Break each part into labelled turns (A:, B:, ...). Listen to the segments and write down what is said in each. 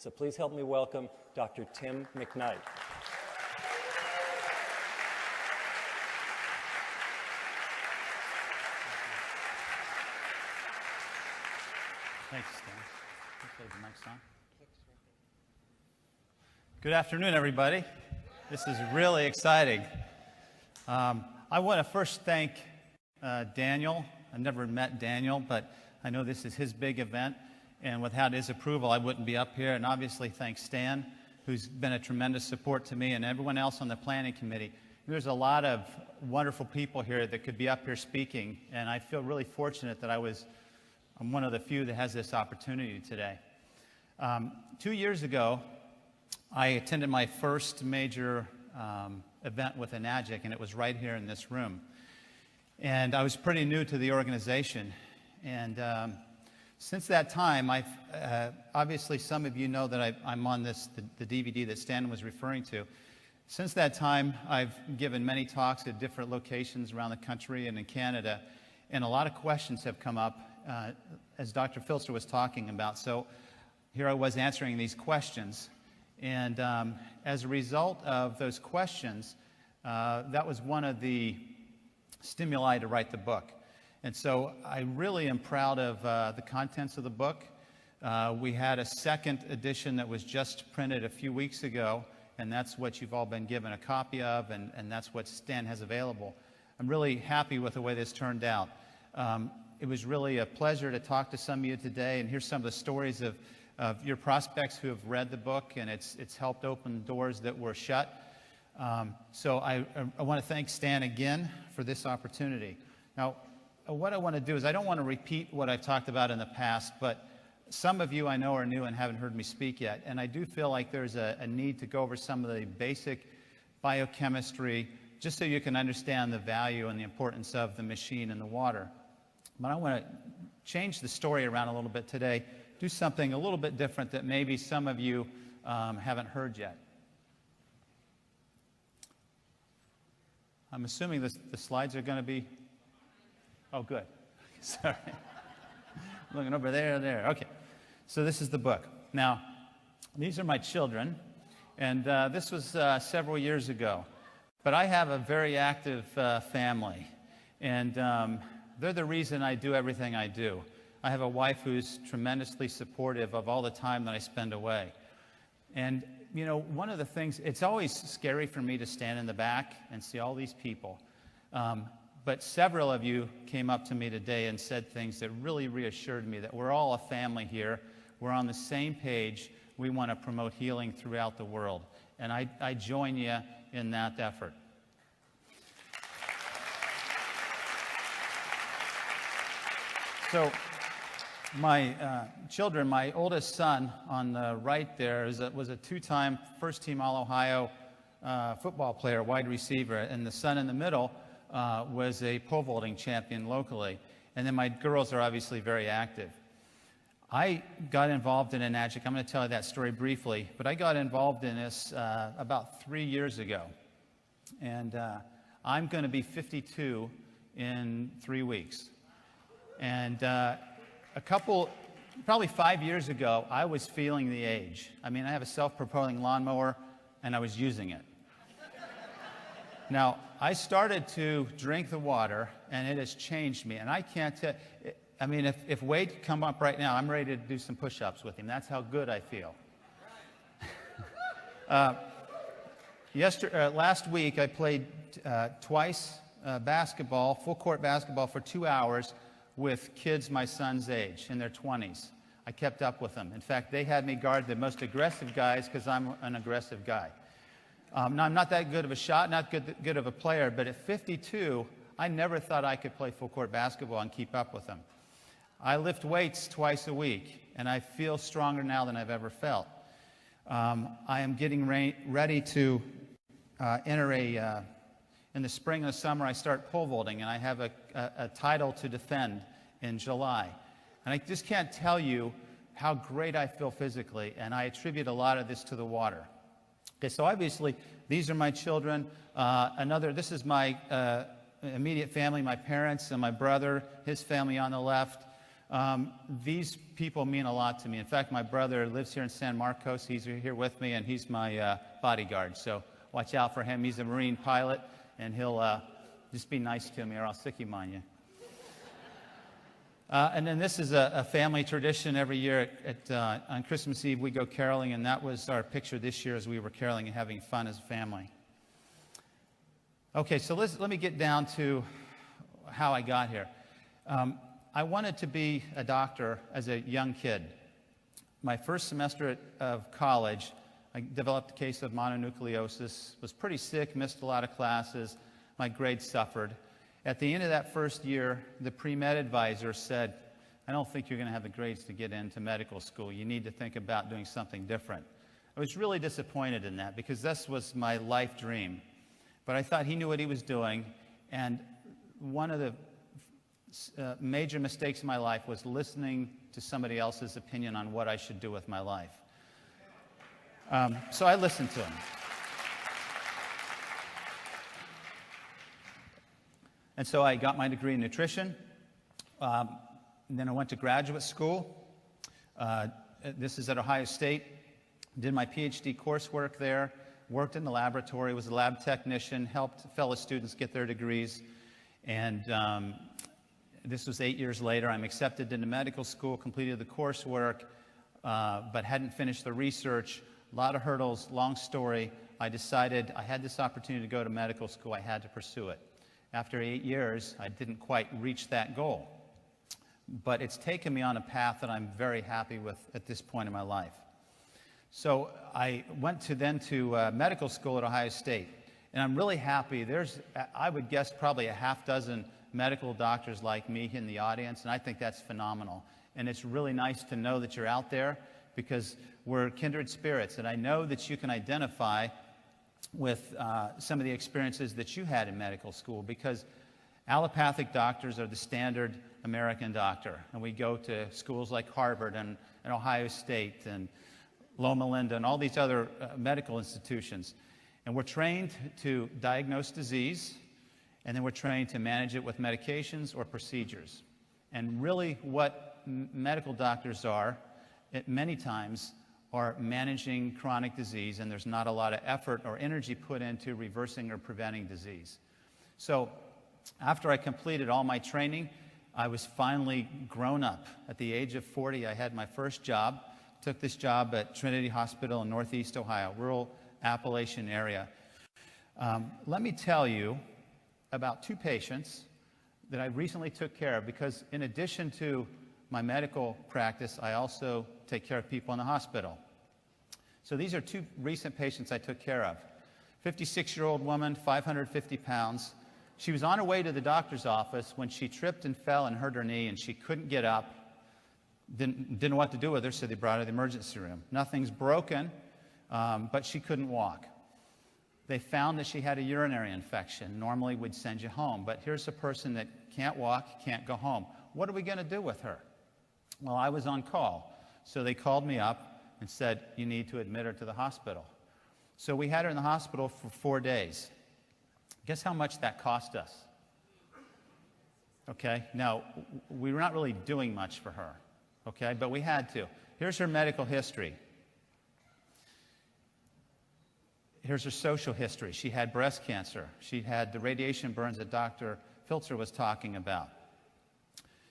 A: So please help me welcome Dr. Tim Mcknight.
B: Thanks, Stan. Let's leave the mics on. Good afternoon, everybody. This is really exciting. I want to first thank Daniel. I've never met Daniel, but I know this is his big event, and without his approval, I wouldn't be up here. And obviously, thanks Stan, who's been a tremendous support to me, and everyone else on the planning committee. There's a lot of wonderful people here that could be up here speaking, and I feel really fortunate that I'm one of the few that has this opportunity today. 2 years ago, I attended my first major event with Enagic, and it was right here in this room. And I was pretty new to the organization. And since that time, obviously some of you know that I'm on the DVD that Stan was referring to. Since that time, I've given many talks at different locations around the country and in Canada, and a lot of questions have come up as Dr. Filster was talking about. So here I was answering these questions. And as a result of those questions, that was one of the stimuli to write the book. And so I really am proud of the contents of the book. We had a second edition that was just printed a few weeks ago, and that's what you've all been given a copy of, and that's what Stan has available. I'm really happy with the way this turned out. It was really a pleasure to talk to some of you today and hear some of the stories of your prospects who have read the book, and it's helped open doors that were shut. So I want to thank Stan again for this opportunity. Now, what I want to do is I don't want to repeat what I've talked about in the past, but some of you I know are new and haven't heard me speak yet, and I do feel like there's a need to go over some of the basic biochemistry just so you can understand the value and the importance of the machine and the water. But I want to change the story around a little bit today, do something a little bit different that maybe some of you haven't heard yet. I'm assuming the slides are going to be... Oh, good. Sorry. Looking over there. Okay. So this is the book. Now, these are my children, and this was several years ago. But I have a very active family, and they're the reason I do everything I do. I have a wife who's tremendously supportive of all the time that I spend away. And, you know, one of the things, it's always scary for me to stand in the back and see all these people. But several of you came up to me today and said things that really reassured me that we're all a family here. We're on the same page. We want to promote healing throughout the world. And I join you in that effort. So my children, my oldest son on the right there was a two-time first-team All-Ohio football player, wide receiver, and the son in the middle was a pole vaulting champion locally. And then my girls are obviously very active. I got involved in Enagic. I'm going to tell you that story briefly, but I got involved in this about 3 years ago. And I'm going to be 52 in 3 weeks. And probably 5 years ago, I was feeling the age. I mean, I have a self-propelling lawnmower, and I was using it. Now, I started to drink the water, and it has changed me. And I can't tell, I mean, if Wade could come up right now, I'm ready to do some push-ups with him. That's how good I feel. Last week, I played twice basketball, full-court basketball for 2 hours with kids my son's age, in their 20s. I kept up with them. In fact, they had me guard the most aggressive guys because I'm an aggressive guy. Now, I'm not that good of a shot, not good of a player, but at 52, I never thought I could play full-court basketball and keep up with them. I lift weights twice a week, and I feel stronger now than I've ever felt. I am getting ready to enter in the spring and the summer, I start pole vaulting, and I have a title to defend in July. And I just can't tell you how great I feel physically, and I attribute a lot of this to the water. Okay, so obviously, these are my children. This is my immediate family, my parents and my brother, his family on the left. These people mean a lot to me. In fact, my brother lives here in San Marcos. He's here with me, and he's my bodyguard. So watch out for him. He's a Marine pilot, and he'll just be nice to me, or I'll sick him on you. And then this is a family tradition. Every year on Christmas Eve, we go caroling, and that was our picture this year as we were caroling and having fun as a family. Okay, so let me get down to how I got here. I wanted to be a doctor as a young kid. My first semester of college, I developed a case of mononucleosis, was pretty sick, missed a lot of classes, my grades suffered. At the end of that first year, the pre-med advisor said, I don't think you're going to have the grades to get into medical school. You need to think about doing something different. I was really disappointed in that because this was my life dream. But I thought he knew what he was doing, and one of the major mistakes in my life was listening to somebody else's opinion on what I should do with my life. So I listened to him. And so I got my degree in nutrition. And then I went to graduate school. This is at Ohio State. Did my PhD coursework there. Worked in the laboratory. Was a lab technician. Helped fellow students get their degrees. And this was 8 years later. I'm accepted into medical school, completed the coursework, but hadn't finished the research. A lot of hurdles, long story. I decided I had this opportunity to go to medical school. I had to pursue it. After 8 years, I didn't quite reach that goal. But it's taken me on a path that I'm very happy with at this point in my life. So I went to medical school at Ohio State. And I'm really happy. There's, I would guess, probably a half dozen medical doctors like me in the audience, and I think that's phenomenal. And it's really nice to know that you're out there because we're kindred spirits, and I know that you can identify with some of the experiences that you had in medical school because allopathic doctors are the standard American doctor, and we go to schools like Harvard and Ohio State and Loma Linda and all these other medical institutions. And we're trained to diagnose disease, and then we're trained to manage it with medications or procedures. And really what medical doctors are, many times, are managing chronic disease, and there's not a lot of effort or energy put into reversing or preventing disease. So after I completed all my training, I was finally grown up. At the age of 40, I had my first job. Took this job at Trinity Hospital in Northeast Ohio, rural Appalachian area. Let me tell you about two patients that I recently took care of because in addition to my medical practice, I also take care of people in the hospital. So these are two recent patients I took care of. 56-year-old woman, 550 pounds. She was on her way to the doctor's office when she tripped and fell and hurt her knee, and she couldn't get up. Didn't know what to do with her, so they brought her to the emergency room. Nothing's broken, but she couldn't walk. They found that she had a urinary infection. Normally, we'd send you home, but here's a person that can't walk, can't go home. What are we going to do with her? Well, I was on call, so they called me up and said, you need to admit her to the hospital. So we had her in the hospital for 4 days. Guess how much that cost us? Okay, now, we were not really doing much for her, okay, but we had to. Here's her medical history. Here's her social history. She had breast cancer. She had the radiation burns that Dr. Filzer was talking about.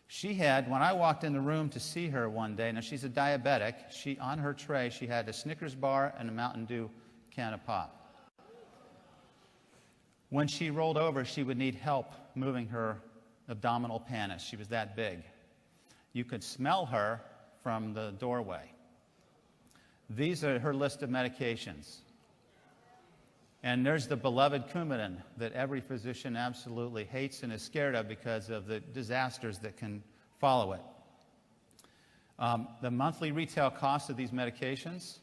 B: She had, when I walked in the room to see her one day, now she's a diabetic, on her tray she had a Snickers bar and a Mountain Dew can of pop. When she rolled over, she would need help moving her abdominal pannus. She was that big. You could smell her from the doorway. These are her list of medications. And there's the beloved Coumadin that every physician absolutely hates and is scared of because of the disasters that can follow it. The monthly retail cost of these medications,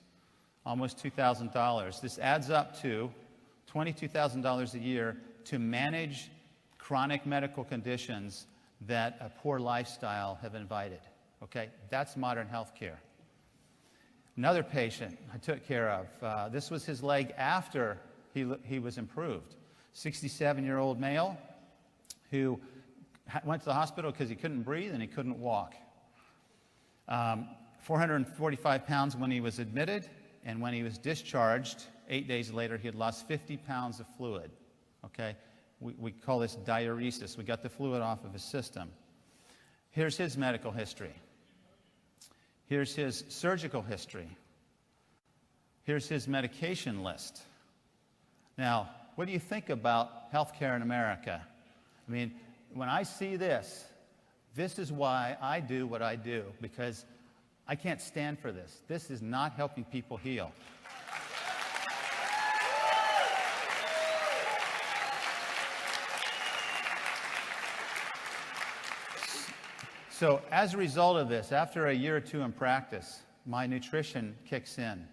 B: almost $2,000. This adds up to $22,000 a year to manage chronic medical conditions that a poor lifestyle have invited. Okay, that's modern health care. Another patient I took care of, this was his leg after he was improved. 67-year-old male who went to the hospital because he couldn't breathe and he couldn't walk. 445 pounds when he was admitted, and when he was discharged, 8 days later, he had lost 50 pounds of fluid. Okay? We call this diuresis. We got the fluid off of his system. Here's his medical history. Here's his surgical history. Here's his medication list. Now, what do you think about healthcare in America? I mean, when I see this, this is why I do what I do, because I can't stand for this. This is not helping people heal. So as a result of this, after a year or two in practice, my nutrition kicks in,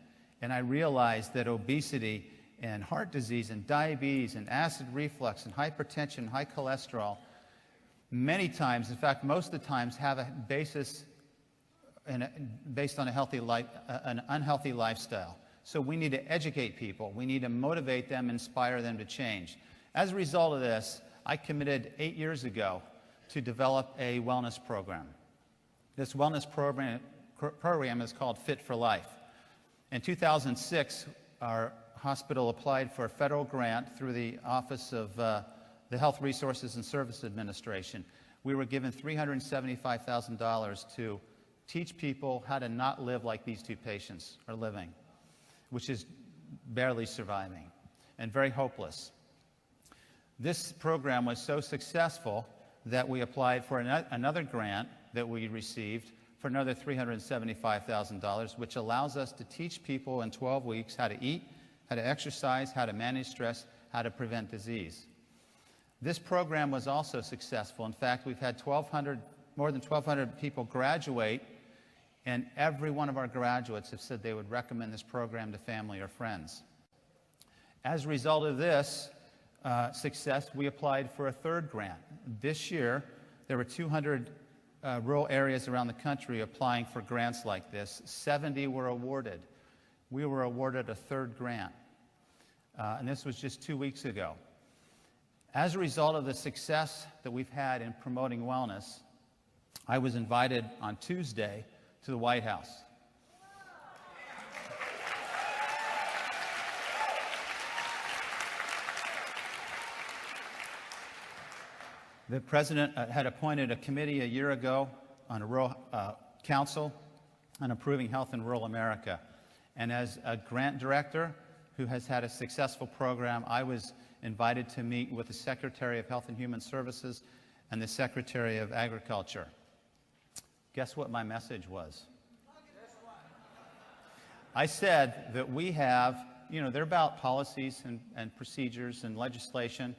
B: and I realize that obesity and heart disease and diabetes and acid reflux and hypertension, high cholesterol, many times, in fact, most of the times, have a basis based on an unhealthy lifestyle. So we need to educate people. We need to motivate them, inspire them to change. As a result of this, I committed 8 years ago to develop a wellness program. This wellness program is called Fit for Life. In 2006, our hospital applied for a federal grant through the Office of the Health Resources and Service Administration. We were given $375,000 to teach people how to not live like these two patients are living, which is barely surviving and very hopeless. This program was so successful that we applied for another grant that we received for another $375,000, which allows us to teach people in 12 weeks how to eat, how to exercise, how to manage stress, how to prevent disease. This program was also successful. In fact, we've had more than 1,200 people graduate, and every one of our graduates have said they would recommend this program to family or friends. As a result of this success, we applied for a third grant. This year, there were 200 rural areas around the country applying for grants like this. 70 were awarded. We were awarded a third grant, and this was just 2 weeks ago. As a result of the success that we've had in promoting wellness, I was invited on Tuesday to the White House. The president had appointed a committee a year ago on a rural council on improving health in rural America. And as a grant director who has had a successful program, I was invited to meet with the Secretary of Health and Human Services and the Secretary of Agriculture. Guess what my message was? I said that we have, they're about policies and procedures and legislation.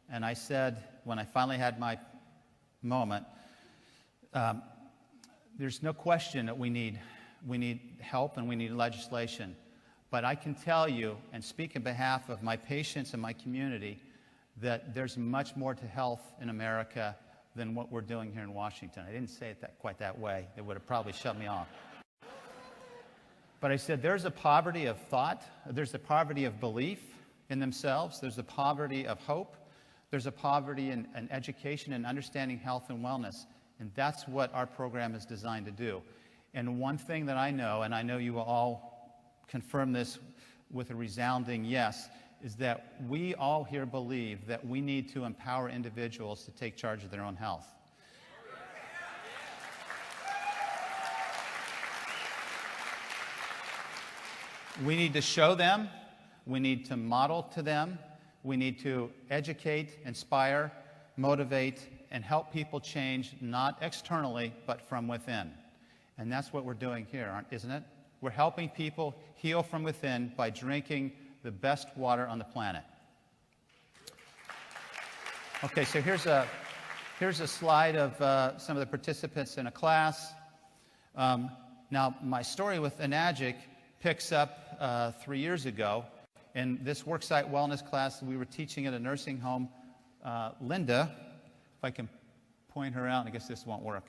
B: And I said, when I finally had my moment, there's no question that we need help and we need legislation. But I can tell you and speak on behalf of my patients and my community that there's much more to health in America than what we're doing here in Washington. I didn't say it quite that way. It would have probably shut me off. But I said there's a poverty of thought, there's a poverty of belief in themselves, there's a poverty of hope, there's a poverty in education and understanding health and wellness, and that's what our program is designed to do. And one thing that I know, and I know you will all confirm this with a resounding yes, is that we all here believe that we need to empower individuals to take charge of their own health. We need to show them, we need to model to them, we need to educate, inspire, motivate, and help people change, not externally, but from within. And that's what we're doing here, isn't it? We're helping people heal from within by drinking the best water on the planet. Okay, so here's a slide of some of the participants in a class. Now, my story with Enagic picks up 3 years ago. In this worksite wellness class we were teaching at a nursing home, Linda, if I can point her out, I guess this won't work.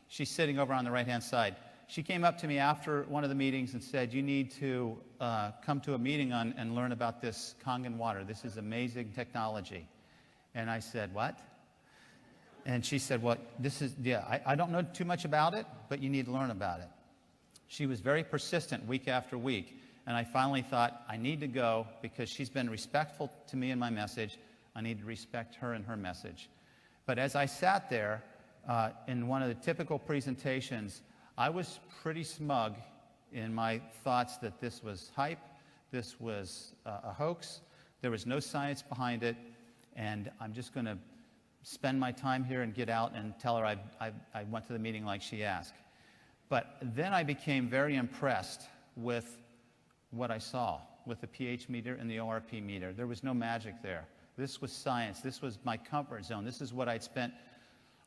B: She's sitting over on the right-hand side. She came up to me after one of the meetings and said, you need to come to a meeting and learn about this Kangen Water. This is amazing technology. And I said, what? And she said, well, I don't know too much about it, but you need to learn about it. She was very persistent week after week. And I finally thought, I need to go because she's been respectful to me in my message. I need to respect her and her message. But as I sat there in one of the typical presentations, I was pretty smug in my thoughts that this was hype, this was a hoax, there was no science behind it, and I'm just going to spend my time here and get out and tell her I went to the meeting like she asked. But then I became very impressed with what I saw with the pH meter and the ORP meter. There was no magic there. This was science. This was my comfort zone. This is what I'd spent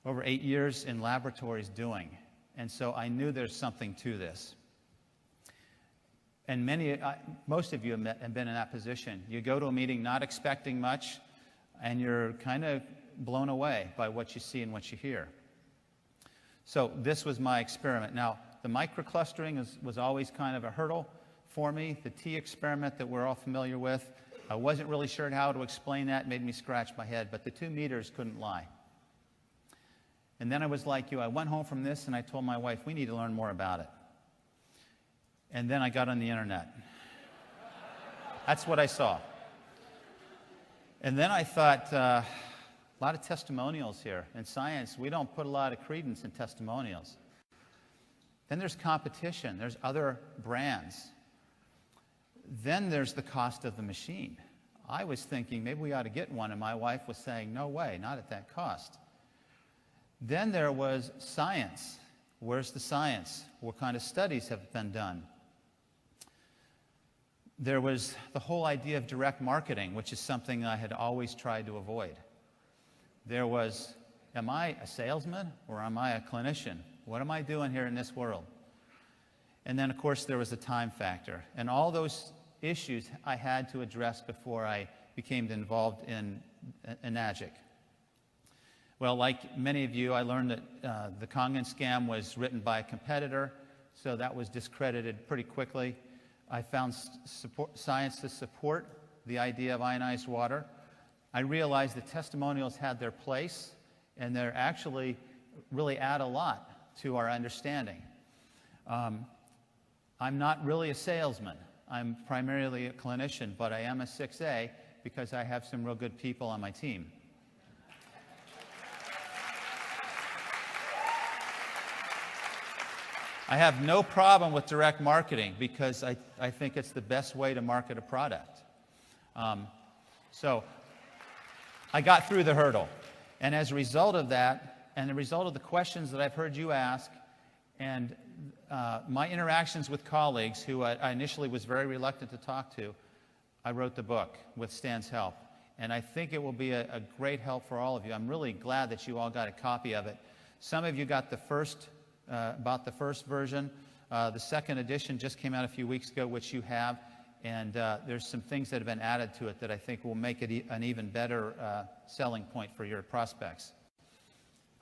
B: over 8 years in laboratories doing. And so I knew there's something to this. And most of you have been in that position. You go to a meeting not expecting much, and you're kind of blown away by what you see and what you hear. So this was my experiment. Now, the microclustering was always kind of a hurdle for me. The T experiment that we're all familiar with, I wasn't really sure how to explain that. It made me scratch my head, but the 2 meters couldn't lie. And then I was like you. I went home from this, and I told my wife, we need to learn more about it. And then I got on the internet. That's what I saw. And then I thought, a lot of testimonials here. In science, we don't put a lot of credence in testimonials. Then there's competition. There's other brands. Then there's the cost of the machine. I was thinking maybe we ought to get one, and my wife was saying, no way, not at that cost. Then there was science. Where's the science? What kind of studies have been done? There was the whole idea of direct marketing, which is something I had always tried to avoid. There was, am I a salesman or am I a clinician? What am I doing here in this world? And then, of course, there was the time factor. And all those issues I had to address before I became involved in Enagic. Well, like many of you, I learned that the Kangen scam was written by a competitor, so that was discredited pretty quickly. I found science to support the idea of ionized water. I realized that testimonials had their place, and they actually really add a lot to our understanding. I'm not really a salesman. I'm primarily a clinician, but I am a 6A because I have some real good people on my team. I have no problem with direct marketing because I think it's the best way to market a product. So I got through the hurdle. And as a result of that, and the result of the questions that I've heard you ask, and my interactions with colleagues who I initially was very reluctant to talk to, I wrote the book with Stan's help. And I think it will be a great help for all of you. I'm really glad that you all got a copy of it. Some of you got the first about the first version. The second edition just came out a few weeks ago, which you have, and there's some things that have been added to it that I think will make it an even better selling point for your prospects.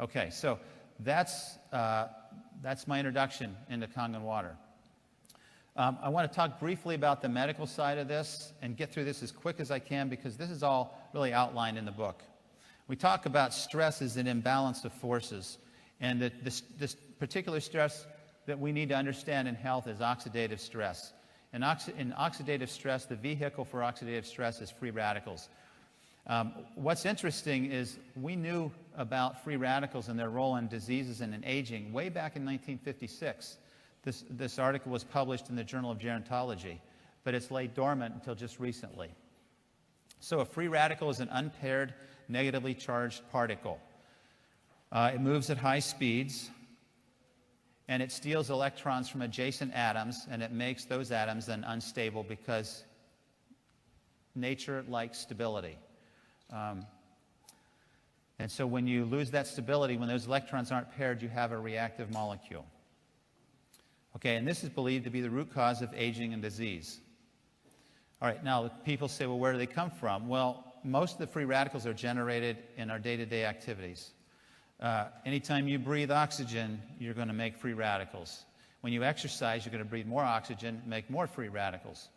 B: Okay, so that's my introduction into Kangen Water. I want to talk briefly about the medical side of this and get through this as quick as I can because this is all really outlined in the book. We talk about stress as an imbalance of forces. And this particular stress that we need to understand in health is oxidative stress. In oxidative stress, the vehicle for oxidative stress is free radicals. What's interesting is we knew about free radicals and their role in diseases and in aging way back in 1956. This article was published in the Journal of Gerontology, but it's laid dormant until just recently. So a free radical is an unpaired, negatively charged particle. It moves at high speeds, and it steals electrons from adjacent atoms, and it makes those atoms then unstable because nature likes stability. And so when you lose that stability, when those electrons aren't paired, you have a reactive molecule. Okay, and this is believed to be the root cause of aging and disease. All right, now people say, well, where do they come from? Well, most of the free radicals are generated in our day-to-day activities. Anytime you breathe oxygen, you're going to make free radicals. When you exercise, you're going to breathe more oxygen, make more free radicals.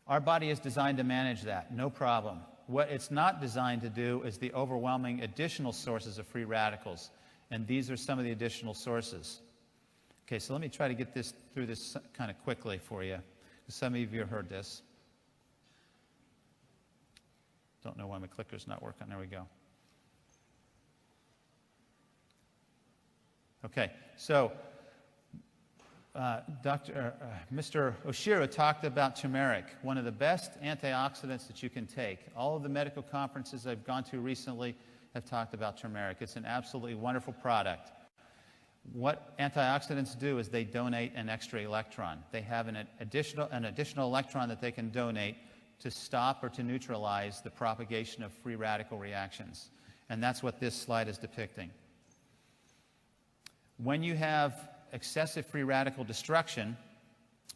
B: Our body is designed to manage that, no problem. What it's not designed to do is the overwhelming additional sources of free radicals. And these are some of the additional sources. Okay, so let me try to get through this kind of quickly for you. Some of you have heard this. Don't know why my clicker's not working. There we go. Okay, so Mr. Oshiro talked about turmeric, one of the best antioxidants that you can take. All of the medical conferences I've gone to recently have talked about turmeric. It's an absolutely wonderful product. What antioxidants do is they donate an extra electron. They have an additional electron that they can donate to stop or to neutralize the propagation of free radical reactions. And that's what this slide is depicting. When you have excessive free radical destruction,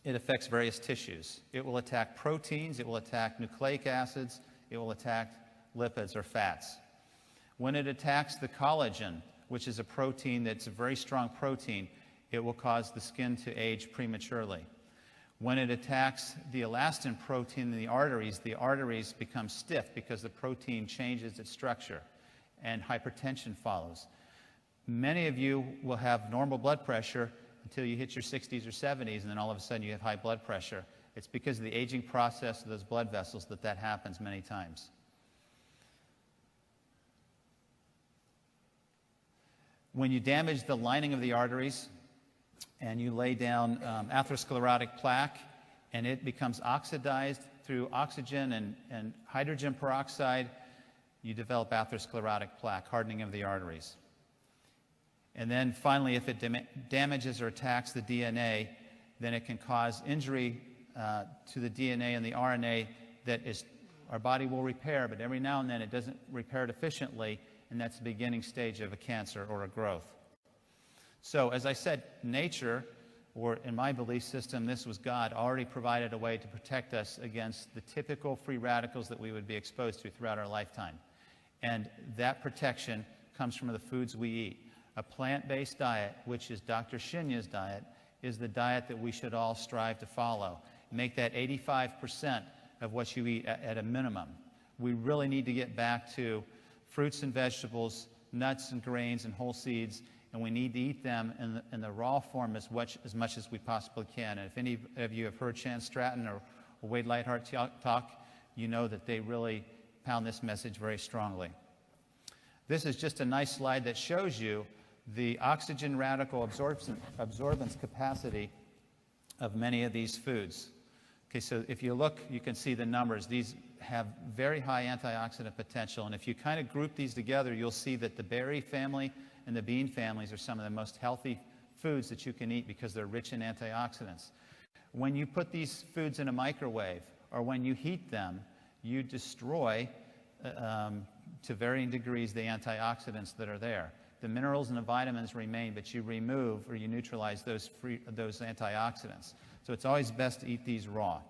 B: it affects various tissues. It will attack proteins, it will attack nucleic acids, it will attack lipids or fats. When it attacks the collagen, which is a protein that's a very strong protein, it will cause the skin to age prematurely. When it attacks the elastin protein in the arteries become stiff because the protein changes its structure, and hypertension follows. Many of you will have normal blood pressure until you hit your 60s or 70s, and then all of a sudden you have high blood pressure. It's because of the aging process of those blood vessels that happens many times. When you damage the lining of the arteries and you lay down atherosclerotic plaque and it becomes oxidized through oxygen and hydrogen peroxide, you develop atherosclerotic plaque, hardening of the arteries. And then finally, if it damages or attacks the DNA, then it can cause injury to the DNA and the RNA that our body will repair, but every now and then it doesn't repair it efficiently, and that's the beginning stage of a cancer or a growth. So, as I said, nature, or in my belief system, this was God, already provided a way to protect us against the typical free radicals that we would be exposed to throughout our lifetime. And that protection comes from the foods we eat. A plant-based diet, which is Dr. Shinya's diet, is the diet that we should all strive to follow. Make that 85% of what you eat at a minimum. We really need to get back to fruits and vegetables, nuts and grains and whole seeds, and we need to eat them in the raw form as much as we possibly can. And if any of you have heard Chan Stratton or Wade Lightheart talk, you know that they really pound this message very strongly. This is just a nice slide that shows you the oxygen radical absorbance capacity of many of these foods. Okay, so if you look, you can see the numbers. These have very high antioxidant potential, and if you kind of group these together, you'll see that the berry family and the bean families are some of the most healthy foods that you can eat because they're rich in antioxidants. When you put these foods in a microwave, or when you heat them, you destroy, to varying degrees, the antioxidants that are there. The minerals and the vitamins remain, but you remove or you neutralize those antioxidants. So it's always best to eat these raw.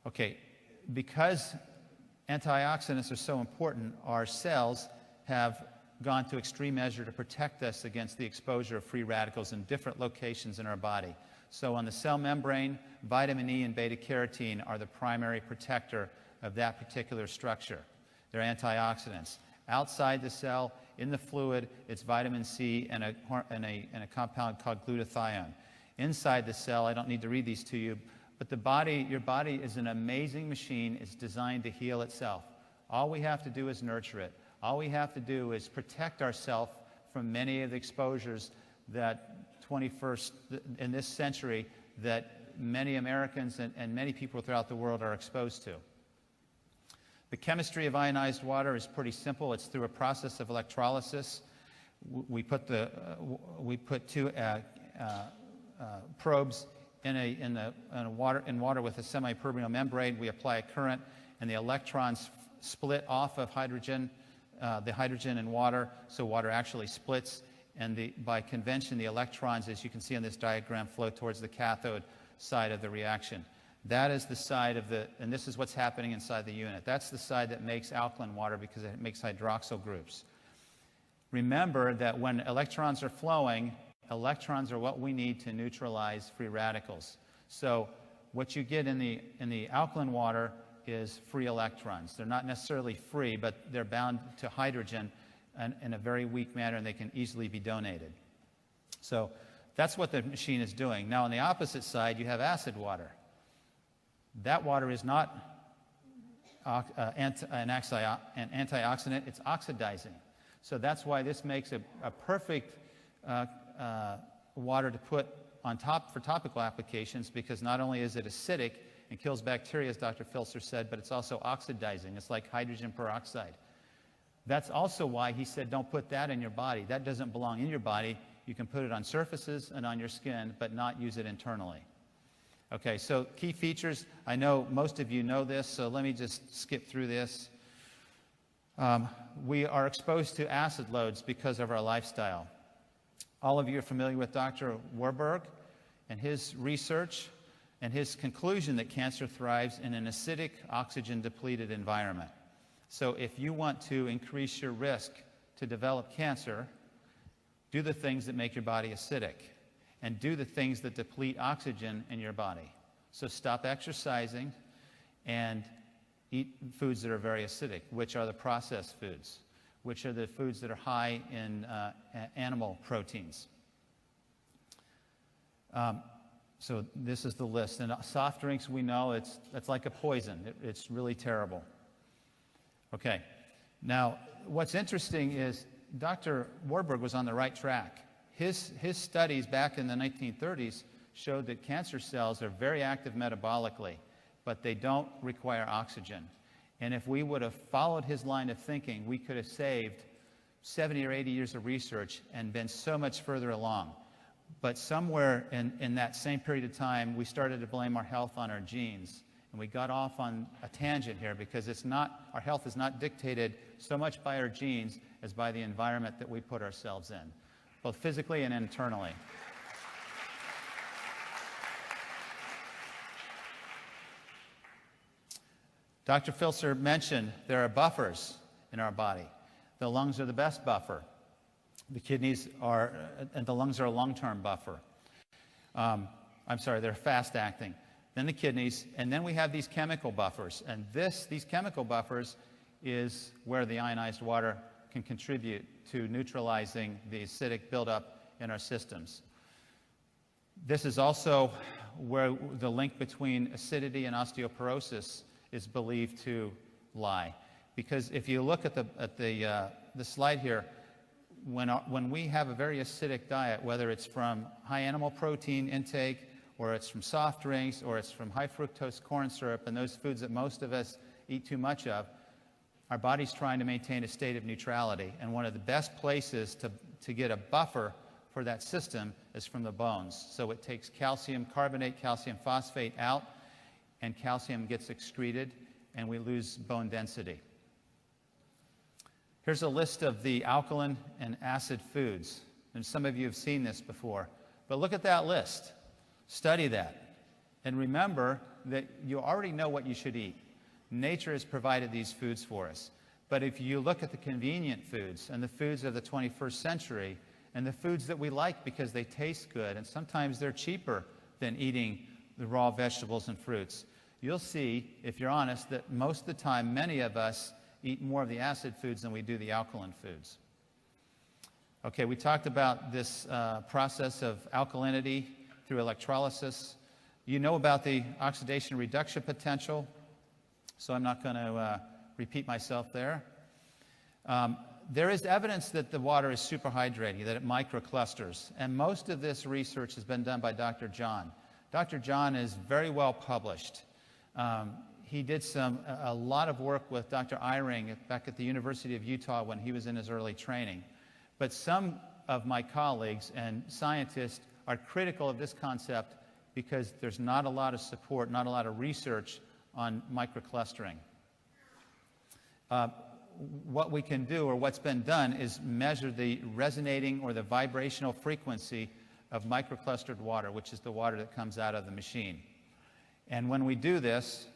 B: Okay, because antioxidants are so important, our cells have gone to extreme measure to protect us against the exposure of free radicals in different locations in our body. So on the cell membrane, vitamin E and beta-carotene are the primary protector of that particular structure. They're antioxidants. Outside the cell, in the fluid, it's vitamin C and a compound called glutathione. Inside the cell, I don't need to read these to you, but your body is an amazing machine. It's designed to heal itself. All we have to do is nurture it. All we have to do is protect ourselves from many of the exposures that in this century, that many Americans and many people throughout the world are exposed to. The chemistry of ionized water is pretty simple. It's through a process of electrolysis. We put two probes in water with a semipermeable membrane. We apply a current, and the electrons split off of the hydrogen in water, so water actually splits. And by convention, the electrons, as you can see on this diagram, flow towards the cathode side of the reaction. That is the side of and this is what's happening inside the unit. That's the side that makes alkaline water because it makes hydroxyl groups. Remember that when electrons are flowing, electrons are what we need to neutralize free radicals. So what you get in the alkaline water is free electrons. They're not necessarily free, but they're bound to hydrogen in a very weak manner, and they can easily be donated. So that's what the machine is doing. Now, on the opposite side, you have acid water. That water is not an antioxidant, it's oxidizing. So that's why this makes a perfect water to put on top for topical applications, because not only is it acidic and kills bacteria, as Dr. Filser said, but it's also oxidizing. It's like hydrogen peroxide. That's also why he said don't put that in your body. That doesn't belong in your body. You can put it on surfaces and on your skin, but not use it internally. Okay, so key features. I know most of you know this, so let me just skip through this. We are exposed to acid loads because of our lifestyle. All of you are familiar with Dr. Warburg and his research and his conclusion that cancer thrives in an acidic, oxygen-depleted environment. So if you want to increase your risk to develop cancer, do the things that make your body acidic, and do the things that deplete oxygen in your body. So stop exercising and eat foods that are very acidic, which are the processed foods, which are the foods that are high in animal proteins. So this is the list. And soft drinks, we know it's like a poison. It's really terrible. Okay. Now, what's interesting is Dr. Warburg was on the right track. His studies back in the 1930s showed that cancer cells are very active metabolically, but they don't require oxygen. And if we would have followed his line of thinking, we could have saved 70 or 80 years of research and been so much further along. But somewhere in that same period of time, we started to blame our health on our genes. And we got off on a tangent here, because our health is not dictated so much by our genes as by the environment that we put ourselves in, both physically and internally. Dr. Filser mentioned there are buffers in our body. The lungs are the best buffer. The kidneys are, and the lungs are a long-term buffer. They're fast-acting. Then the kidneys, and then we have these chemical buffers. And these chemical buffers is where the ionized water can contribute to neutralizing the acidic buildup in our systems. This is also where the link between acidity and osteoporosis is believed to lie. Because if you look at the slide here, when we have a very acidic diet, whether it's from high animal protein intake, or it's from soft drinks, or it's from high fructose corn syrup, and those foods that most of us eat too much of, our body's trying to maintain a state of neutrality. And one of the best places to get a buffer for that system is from the bones. So it takes calcium carbonate, calcium phosphate out, and calcium gets excreted, and we lose bone density. Here's a list of the alkaline and acid foods. And some of you have seen this before. But look at that list. Study that. And remember that you already know what you should eat. Nature has provided these foods for us. But if you look at the convenient foods and the foods of the 21st century and the foods that we like because they taste good, and sometimes they're cheaper than eating the raw vegetables and fruits, you'll see, if you're honest, that most of the time, many of us eat more of the acid foods than we do the alkaline foods. Okay, we talked about this process of alkalinity through electrolysis. You know about the oxidation reduction potential, so I'm not going to repeat myself there. There is evidence that the water is superhydrating, that it microclusters, and most of this research has been done by Dr. John. Dr. John is very well published. He did a lot of work with Dr. Eyring back at the University of Utah when he was in his early training. But some of my colleagues and scientists are critical of this concept because there's not a lot of support, not a lot of research on microclustering. What we can do, or what's been done, is measure the resonating or the vibrational frequency of microclustered water, which is the water that comes out of the machine. And when we do this,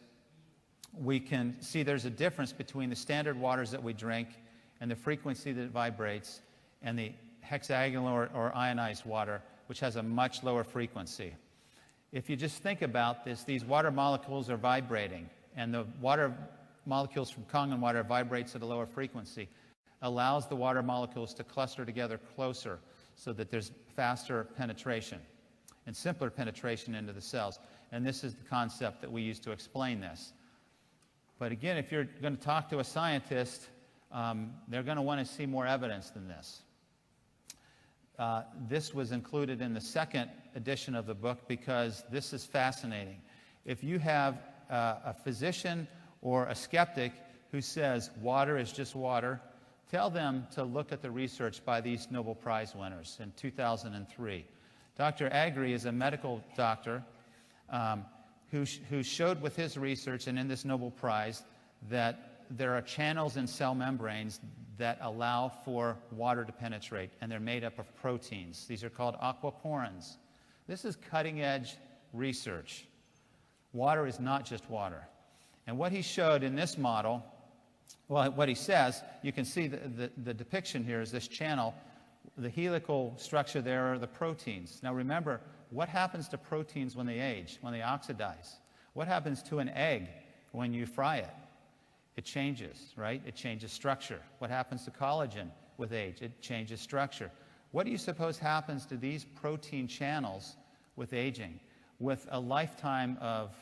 B: we can see there's a difference between the standard waters that we drink and the frequency that it vibrates, and the hexagonal or ionized water, which has a much lower frequency. If you just think about this, these water molecules are vibrating, and the water molecules from Kangen water vibrates at a lower frequency, allows the water molecules to cluster together closer so that there's faster penetration and simpler penetration into the cells. And this is the concept that we use to explain this. But again, if you're going to talk to a scientist, they're going to want to see more evidence than this. This was included in the second edition of the book because this is fascinating. If you have a physician or a skeptic who says water is just water, tell them to look at the research by these Nobel Prize winners in 2003. Dr. Agri is a medical doctor who showed with his research and in this Nobel Prize that there are channels in cell membranes that allow for water to penetrate, and they're made up of proteins. These are called aquaporins. This is cutting-edge research. Water is not just water. And what he showed in this model, well, what he says, you can see the depiction here is this channel. The helical structure there are the proteins. Now remember, what happens to proteins when they age, when they oxidize? What happens to an egg when you fry it? It changes, right? It changes structure. What happens to collagen with age? It changes structure. What do you suppose happens to these protein channels with aging, with a lifetime of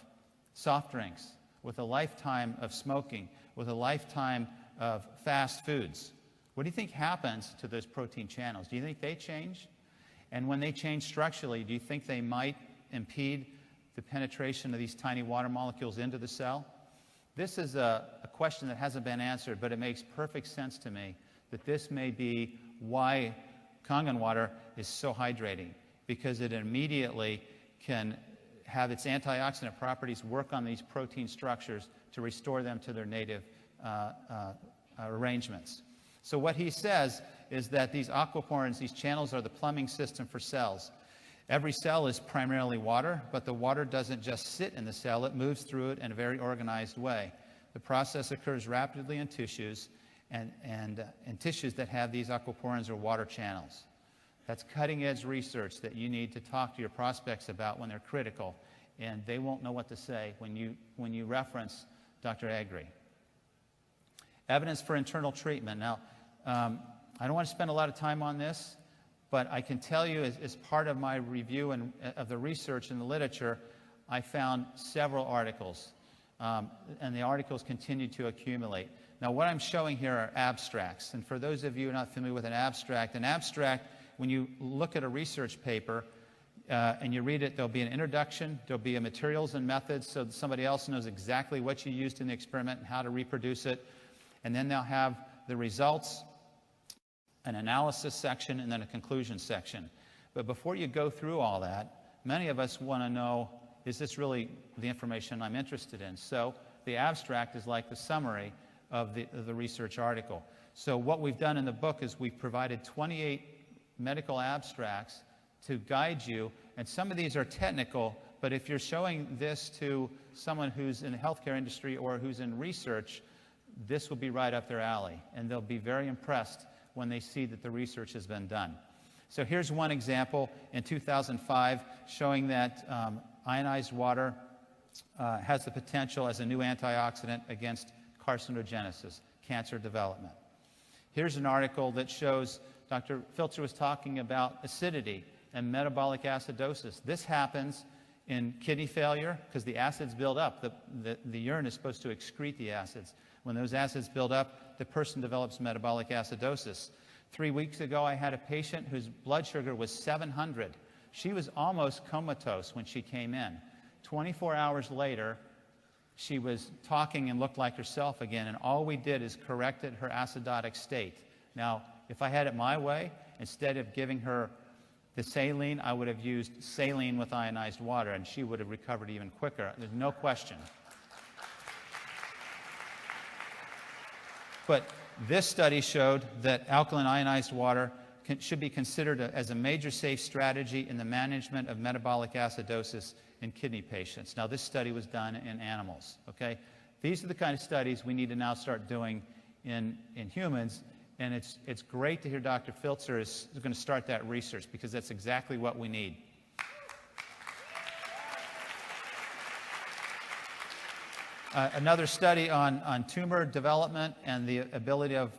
B: soft drinks, with a lifetime of smoking, with a lifetime of fast foods? What do you think happens to those protein channels? Do you think they change? And when they change structurally, do you think they might impede the penetration of these tiny water molecules into the cell? This is a question that hasn't been answered, but it makes perfect sense to me that this may be why Kangen water is so hydrating, because it immediately can have its antioxidant properties work on these protein structures to restore them to their native arrangements. So what he says is that these aquaporins, these channels, are the plumbing system for cells. Every cell is primarily water, but the water doesn't just sit in the cell, it moves through it in a very organized way. The process occurs rapidly in tissues, and in tissues that have these aquaporins or water channels. That's cutting-edge research that you need to talk to your prospects about when they're critical, and they won't know what to say when you reference Dr. Agri. Evidence for internal treatment. Now, I don't want to spend a lot of time on this, but I can tell you as part of my review of the research in the literature, I found several articles, and the articles continue to accumulate. Now, what I'm showing here are abstracts, and for those of you who are not familiar with an abstract, when you look at a research paper and you read it, there'll be an introduction, there'll be a materials and methods so that somebody else knows exactly what you used in the experiment and how to reproduce it, and then they'll have the results, an analysis section, and then a conclusion section. But before you go through all that, many of us want to know, is this really the information I'm interested in? So the abstract is like the summary of the research article. So what we've done in the book is we've provided 28 medical abstracts to guide you, and some of these are technical, but if you're showing this to someone who's in the healthcare industry or who's in research, this will be right up their alley, and they'll be very impressed when they see that the research has been done. So here's one example in 2005 showing that ionized water has the potential as a new antioxidant against carcinogenesis, cancer development. Here's an article that shows Dr. Filzer was talking about acidity and metabolic acidosis. This happens in kidney failure because the acids build up. The urine is supposed to excrete the acids. When those acids build up, the person develops metabolic acidosis. 3 weeks ago, I had a patient whose blood sugar was 700. She was almost comatose when she came in. 24 hours later, she was talking and looked like herself again, and all we did is corrected her acidotic state. Now, if I had it my way, instead of giving her the saline, I would have used saline with ionized water, and she would have recovered even quicker. There's no question. But this study showed that alkaline ionized water should be considered as a major safe strategy in the management of metabolic acidosis in kidney patients. Now, this study was done in animals, okay? These are the kind of studies we need to now start doing in humans, and it's great to hear Dr. Filzer is going to start that research because that's exactly what we need. Another study on tumor development and the ability of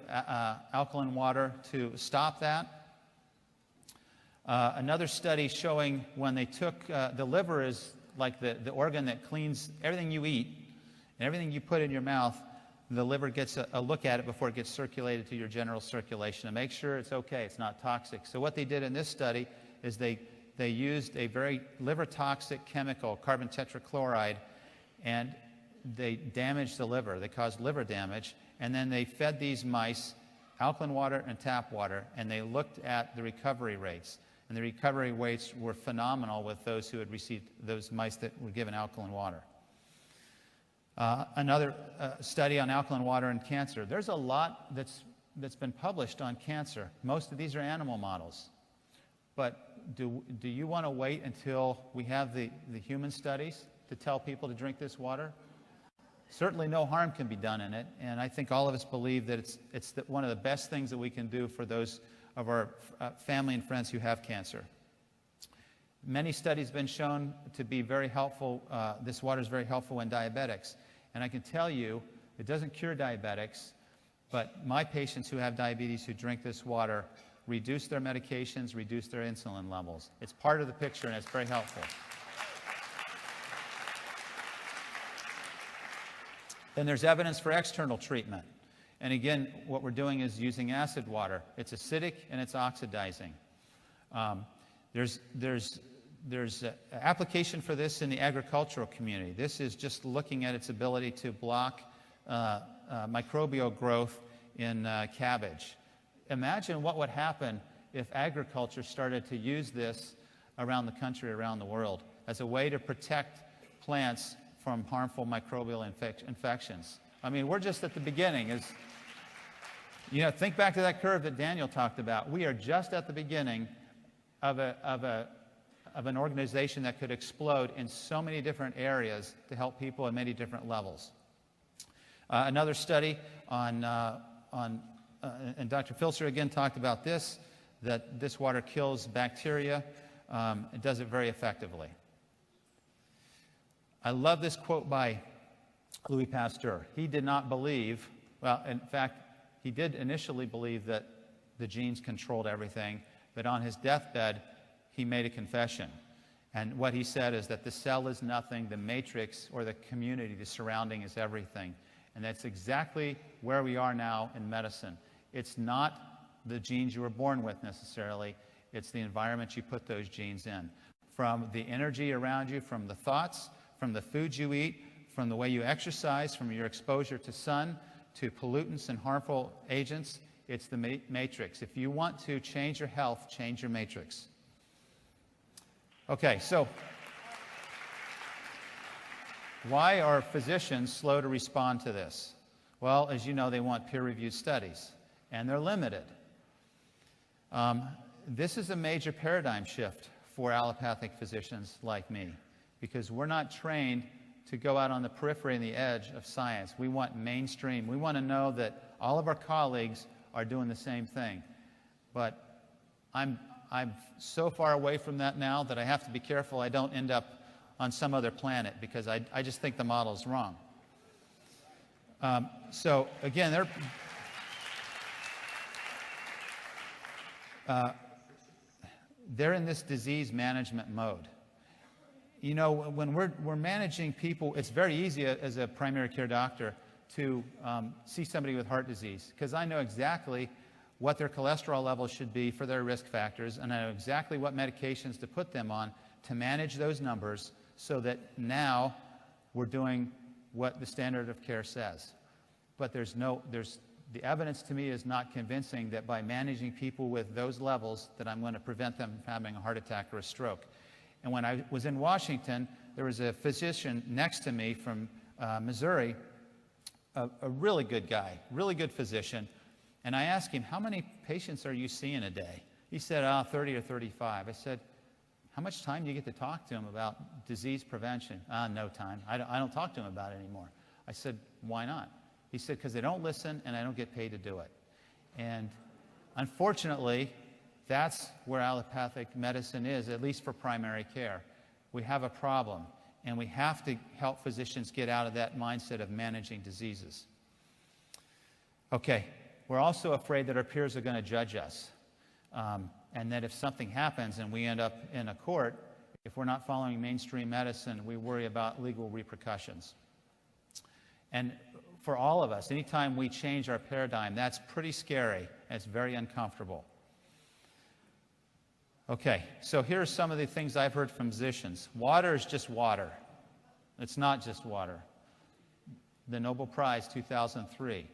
B: alkaline water to stop that. Another study showing when they took, the liver is like the organ that cleans everything you eat and everything you put in your mouth. The liver gets a look at it before it gets circulated to your general circulation to make sure it's okay, it's not toxic. So what they did in this study is they used a very liver toxic chemical, carbon tetrachloride, and they damaged the liver. They caused liver damage, and then they fed these mice alkaline water and tap water, and they looked at the recovery rates. And the recovery rates were phenomenal with those who had received, those mice that were given alkaline water. Another study on alkaline water and cancer. There's a lot that's been published on cancer. Most of these are animal models. But do you want to wait until we have the human studies to tell people to drink this water? Certainly no harm can be done in it, and I think all of us believe that it's one of the best things that we can do for those of our family and friends who have cancer. Many studies have been shown to be very helpful. This water is very helpful in diabetics. And I can tell you, it doesn't cure diabetics, but my patients who have diabetes who drink this water reduce their medications, reduce their insulin levels. It's part of the picture, and it's very helpful. Then there's evidence for external treatment. And again, what we're doing is using acid water. It's acidic and it's oxidizing. There's application for this in the agricultural community. This is just looking at its ability to block microbial growth in cabbage. Imagine what would happen if agriculture started to use this around the country, around the world, as a way to protect plants from harmful microbial infections. I mean, we're just at the beginning. Think back to that curve that Daniel talked about. We are just at the beginning of an organization that could explode in so many different areas to help people at many different levels. Another study and Dr. Filser again talked about this, that this water kills bacteria. It does it very effectively. I love this quote by Louis Pasteur. He did not believe, well, in fact, he did initially believe that the genes controlled everything, but on his deathbed, he made a confession. And what he said is that the cell is nothing, the matrix or the community, the surrounding is everything. And that's exactly where we are now in medicine. It's not the genes you were born with necessarily, it's the environment you put those genes in. From the energy around you, from the thoughts, from the foods you eat, from the way you exercise, from your exposure to sun, to pollutants and harmful agents, it's the matrix. If you want to change your health, change your matrix. Okay, so why are physicians slow to respond to this? Well, as you know, they want peer-reviewed studies, and they're limited. This is a major paradigm shift for allopathic physicians like me, because we're not trained to go out on the periphery and the edge of science. We want mainstream. We want to know that all of our colleagues are doing the same thing. But I'm so far away from that now that I have to be careful I don't end up on some other planet, because I just think the model is wrong. So again, they're in this disease management mode. You know, when we're managing people, it's very easy as a primary care doctor to see somebody with heart disease, because I know exactly what their cholesterol levels should be for their risk factors, and I know exactly what medications to put them on to manage those numbers so that now we're doing what the standard of care says. But the evidence to me is not convincing that by managing people with those levels that I'm going to prevent them from having a heart attack or a stroke. And when I was in Washington, there was a physician next to me from Missouri, a really good guy, really good physician. And I asked him, how many patients are you seeing a day? He said, 30 or 35. I said, how much time do you get to talk to him about disease prevention? No time. I don't talk to him about it anymore. I said, why not? He said, because they don't listen and I don't get paid to do it. And unfortunately, that's where allopathic medicine is, at least for primary care. We have a problem. And we have to help physicians get out of that mindset of managing diseases. Okay, we're also afraid that our peers are going to judge us. And that if something happens and we end up in a court, if we're not following mainstream medicine, we worry about legal repercussions. And for all of us, anytime we change our paradigm, that's pretty scary. It's very uncomfortable. Okay, so here are some of the things I've heard from physicians. Water is just water. It's not just water. The Nobel Prize 2003.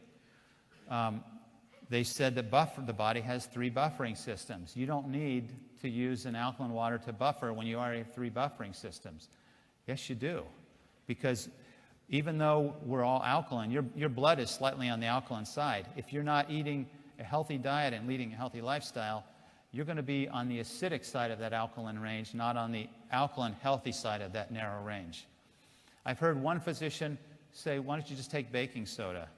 B: They said that the body has 3 buffering systems. You don't need to use an alkaline water to buffer when you already have 3 buffering systems. Yes, you do. Because even though we're all alkaline, your blood is slightly on the alkaline side. If you're not eating a healthy diet and leading a healthy lifestyle, you're going to be on the acidic side of that alkaline range, not on the alkaline healthy side of that narrow range. I've heard one physician say, why don't you just take baking soda?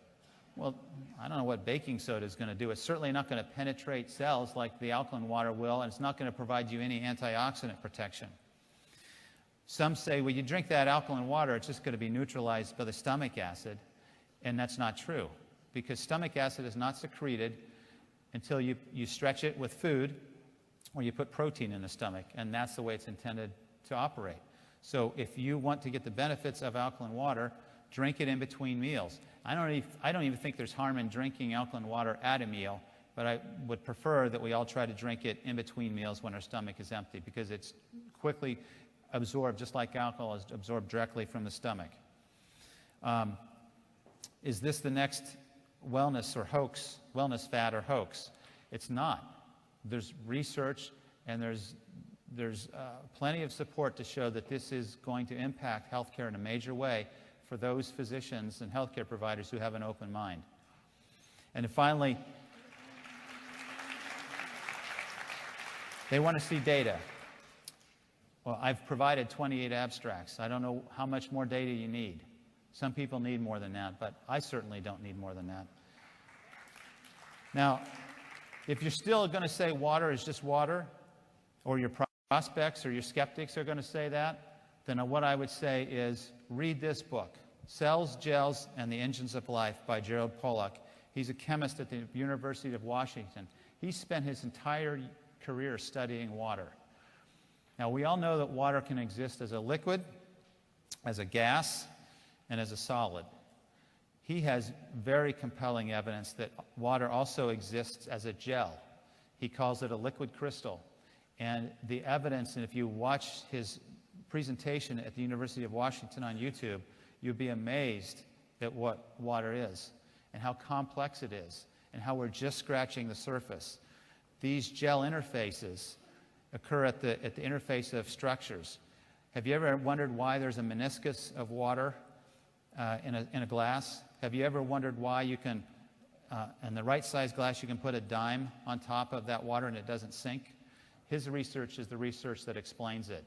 B: Well, I don't know what baking soda is going to do. It's certainly not going to penetrate cells like the alkaline water will, and it's not going to provide you any antioxidant protection. Some say, well, you drink that alkaline water, it's just going to be neutralized by the stomach acid, and that's not true, because stomach acid is not secreted until you stretch it with food or you put protein in the stomach, and that's the way it's intended to operate. So if you want to get the benefits of alkaline water, drink it in between meals. I don't even think there's harm in drinking alkaline water at a meal, but I would prefer that we all try to drink it in between meals when our stomach is empty, because it's quickly absorbed, just like alcohol is absorbed directly from the stomach. Is this the next wellness or hoax, wellness fad or hoax? It's not. There's research and there's plenty of support to show that this is going to impact healthcare in a major way for those physicians and healthcare providers who have an open mind. And then finally, they want to see data. Well, I've provided 28 abstracts. I don't know how much more data you need. Some people need more than that, but I certainly don't need more than that. Now, if you're still going to say water is just water, or your prospects or your skeptics are going to say that, then what I would say is read this book, Cells, Gels, and the Engines of Life by Gerald Pollack. He's a chemist at the University of Washington. He spent his entire career studying water. Now, we all know that water can exist as a liquid, as a gas, and as a solid. He has very compelling evidence that water also exists as a gel. He calls it a liquid crystal. And the evidence, and if you watch his presentation at the University of Washington on YouTube, you'll be amazed at what water is and how complex it is and how we're just scratching the surface. These gel interfaces occur at the interface of structures. Have you ever wondered why there's a meniscus of water in a glass? Have you ever wondered why you can, in the right size glass, you can put a dime on top of that water and it doesn't sink? His research is the research that explains it.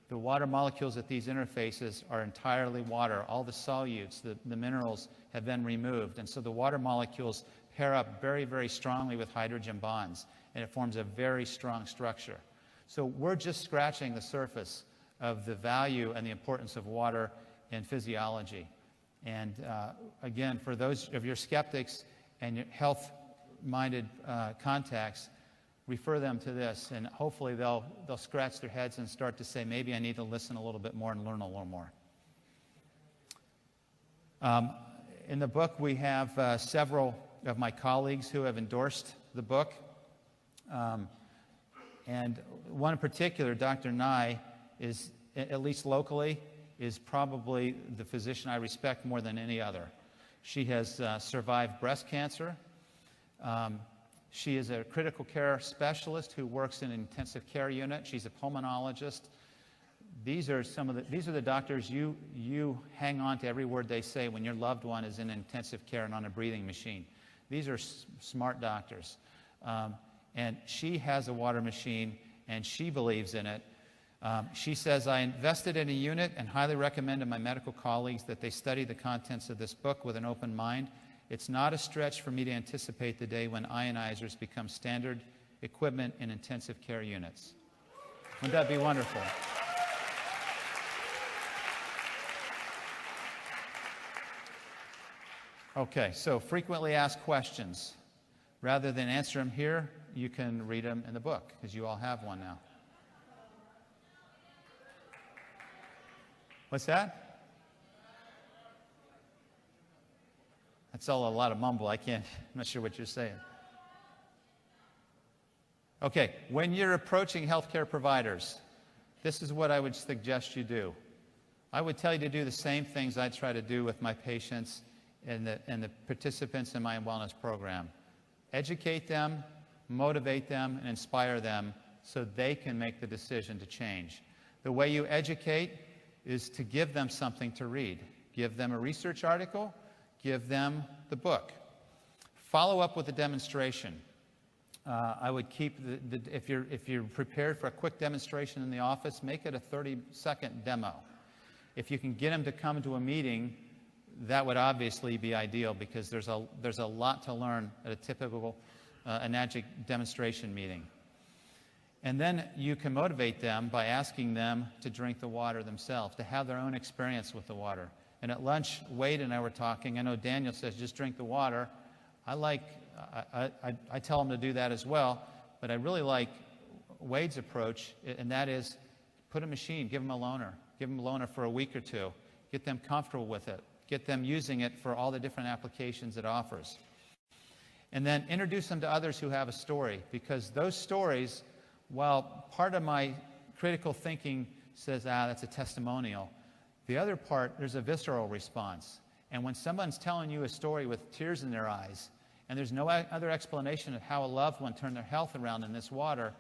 B: The water molecules at these interfaces are entirely water. All the solutes, the minerals, have been removed. And so the water molecules pair up very, very strongly with hydrogen bonds, and it forms a very strong structure. So we're just scratching the surface of the value and the importance of water in physiology. And again, for those of your skeptics and your health-minded contacts, refer them to this, and hopefully they'll scratch their heads and start to say, maybe I need to listen a little bit more and learn a little more. In the book, we have several of my colleagues who have endorsed the book. And one in particular, Dr. Nye, is, at least locally, is probably the physician I respect more than any other. She has survived breast cancer. She is a critical care specialist who works in an intensive care unit. She's a pulmonologist. These are the doctors you hang on to every word they say when your loved one is in intensive care and on a breathing machine. These are smart doctors. And she has a water machine, and she believes in it. She says, I invested in a unit and highly recommend to my medical colleagues that they study the contents of this book with an open mind. It's not a stretch for me to anticipate the day when ionizers become standard equipment in intensive care units. Wouldn't that be wonderful? Okay, so frequently asked questions. Rather than answer them here, you can read them in the book, because you all have one now. What's that? That's all a lot of mumble. I'm not sure what you're saying. Okay, when you're approaching healthcare providers, this is what I would suggest you do. I would tell you to do the same things I try to do with my patients and the participants in my wellness program. Educate them, motivate them, and inspire them so they can make the decision to change. The way you educate is to give them something to read. Give them a research article, give them the book. Follow up with a demonstration. I would keep, if you're prepared for a quick demonstration in the office, make it a 30-second demo. If you can get them to come to a meeting, that would obviously be ideal, because there's a lot to learn at a typical enagic demonstration meeting. And then you can motivate them by asking them to drink the water themselves, to have their own experience with the water. And at lunch, Wade and I were talking. I know Daniel says just drink the water. I tell them to do that as well, but I really like Wade's approach, and that is put a machine, give them a loaner. Give them a loaner for a week or two. Get them comfortable with it. Get them using it for all the different applications it offers. And then introduce them to others who have a story, because those stories, while part of my critical thinking says, that's a testimonial, the other part, there's a visceral response. And when someone's telling you a story with tears in their eyes, and there's no other explanation of how a loved one turned their health around in this water,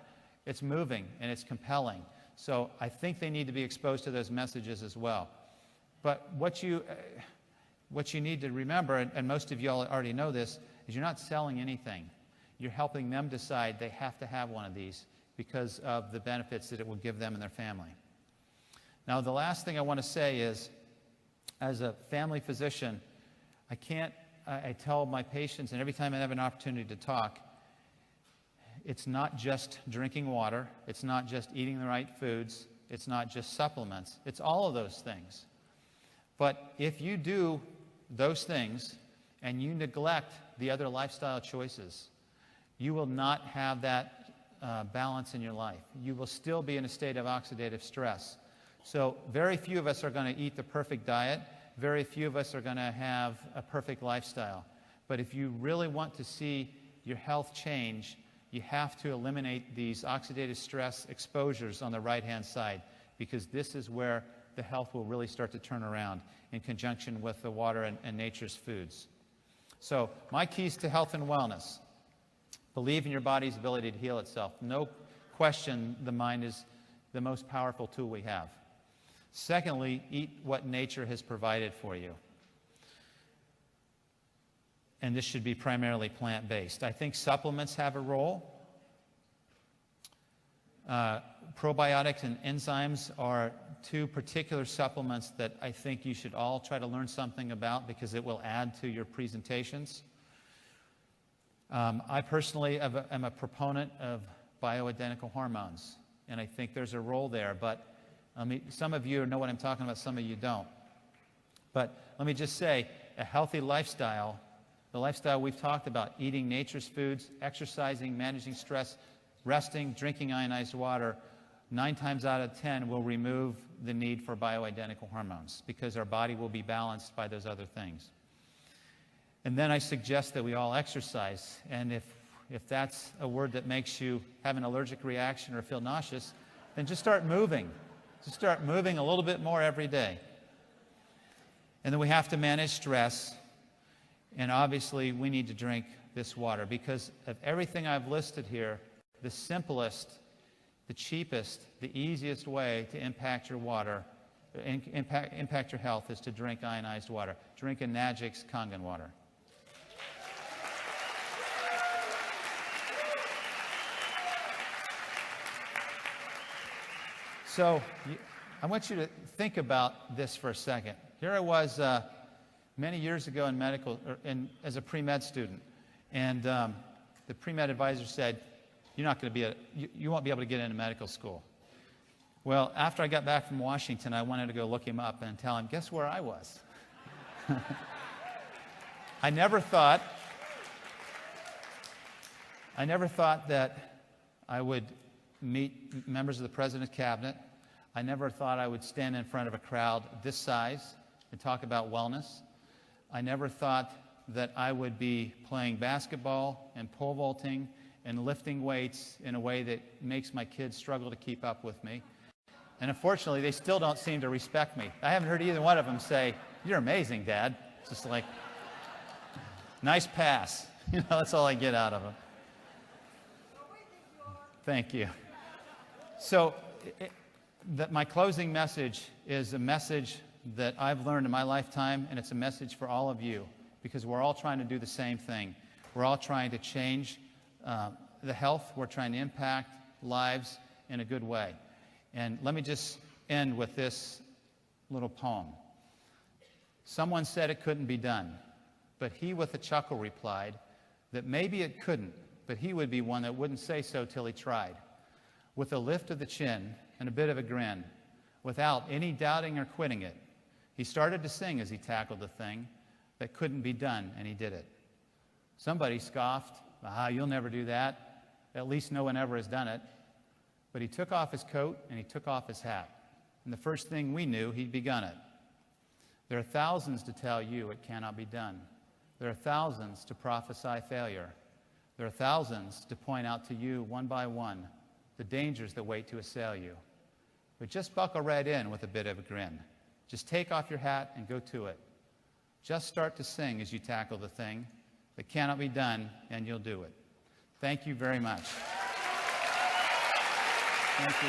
B: it's moving and it's compelling. So I think they need to be exposed to those messages as well. But what you need to remember, and most of you all already know this, is you're not selling anything. You're helping them decide they have to have one of these because of the benefits that it will give them and their family. Now, the last thing I want to say is, as a family physician, I tell my patients, and every time I have an opportunity to talk, it's not just drinking water, it's not just eating the right foods, it's not just supplements, it's all of those things. But if you do those things and you neglect the other lifestyle choices, you will not have that balance in your life. You will still be in a state of oxidative stress. So very few of us are going to eat the perfect diet. Very few of us are going to have a perfect lifestyle. But if you really want to see your health change, you have to eliminate these oxidative stress exposures on the right-hand side, because this is where the health will really start to turn around in conjunction with the water and nature's foods. So my keys to health and wellness: believe in your body's ability to heal itself. No question, the mind is the most powerful tool we have. Secondly, eat what nature has provided for you. And this should be primarily plant-based. I think supplements have a role. Probiotics and enzymes are two particular supplements that I think you should all try to learn something about, because it will add to your presentations. I personally am a proponent of bioidentical hormones, and I think there's a role there. But some of you know what I'm talking about, some of you don't. But let me just say, a healthy lifestyle, the lifestyle we've talked about, eating nature's foods, exercising, managing stress, resting, drinking ionized water, 9 times out of 10 will remove the need for bioidentical hormones, because our body will be balanced by those other things. And then I suggest that we all exercise. And if that's a word that makes you have an allergic reaction or feel nauseous, then just start moving. Just start moving a little bit more every day. And then we have to manage stress. And obviously, we need to drink this water, because of everything I've listed here, the simplest, the cheapest, the easiest way to impact your water, impact your health, is to drink ionized water. Drink Enagic's Kangen Water. So I want you to think about this for a second. Here I was many years ago in medical, as a pre-med student, and the pre-med advisor said, "You're not going to you won't be able to get into medical school." Well, after I got back from Washington, I wanted to go look him up and tell him, guess where I was? I never thought that I would meet members of the President's cabinet. I never thought I would stand in front of a crowd this size and talk about wellness. I never thought that I would be playing basketball and pole vaulting and lifting weights in a way that makes my kids struggle to keep up with me. And unfortunately, they still don't seem to respect me. I haven't heard either one of them say, "You're amazing, Dad." It's just like, nice pass. That's all I get out of them. Thank you. So my closing message is a message that I've learned in my lifetime, and it's a message for all of you, because we're all trying to do the same thing. We're all trying to change the health. We're trying to impact lives in a good way. And let me just end with this little poem. Someone said it couldn't be done, but he with a chuckle replied that maybe it couldn't, but he would be one that wouldn't say so till he tried. With a lift of the chin and a bit of a grin, without any doubting or quitting it, he started to sing as he tackled the thing that couldn't be done, and he did it. Somebody scoffed, "You'll never do that. At least no one ever has done it." But he took off his coat and he took off his hat. And the first thing we knew, he'd begun it. There are thousands to tell you it cannot be done. There are thousands to prophesy failure. There are thousands to point out to you one by one the dangers that wait to assail you. But just buckle right in with a bit of a grin. Just take off your hat and go to it. Just start to sing as you tackle the thing that cannot be done, and you'll do it. Thank you very much. Thank you.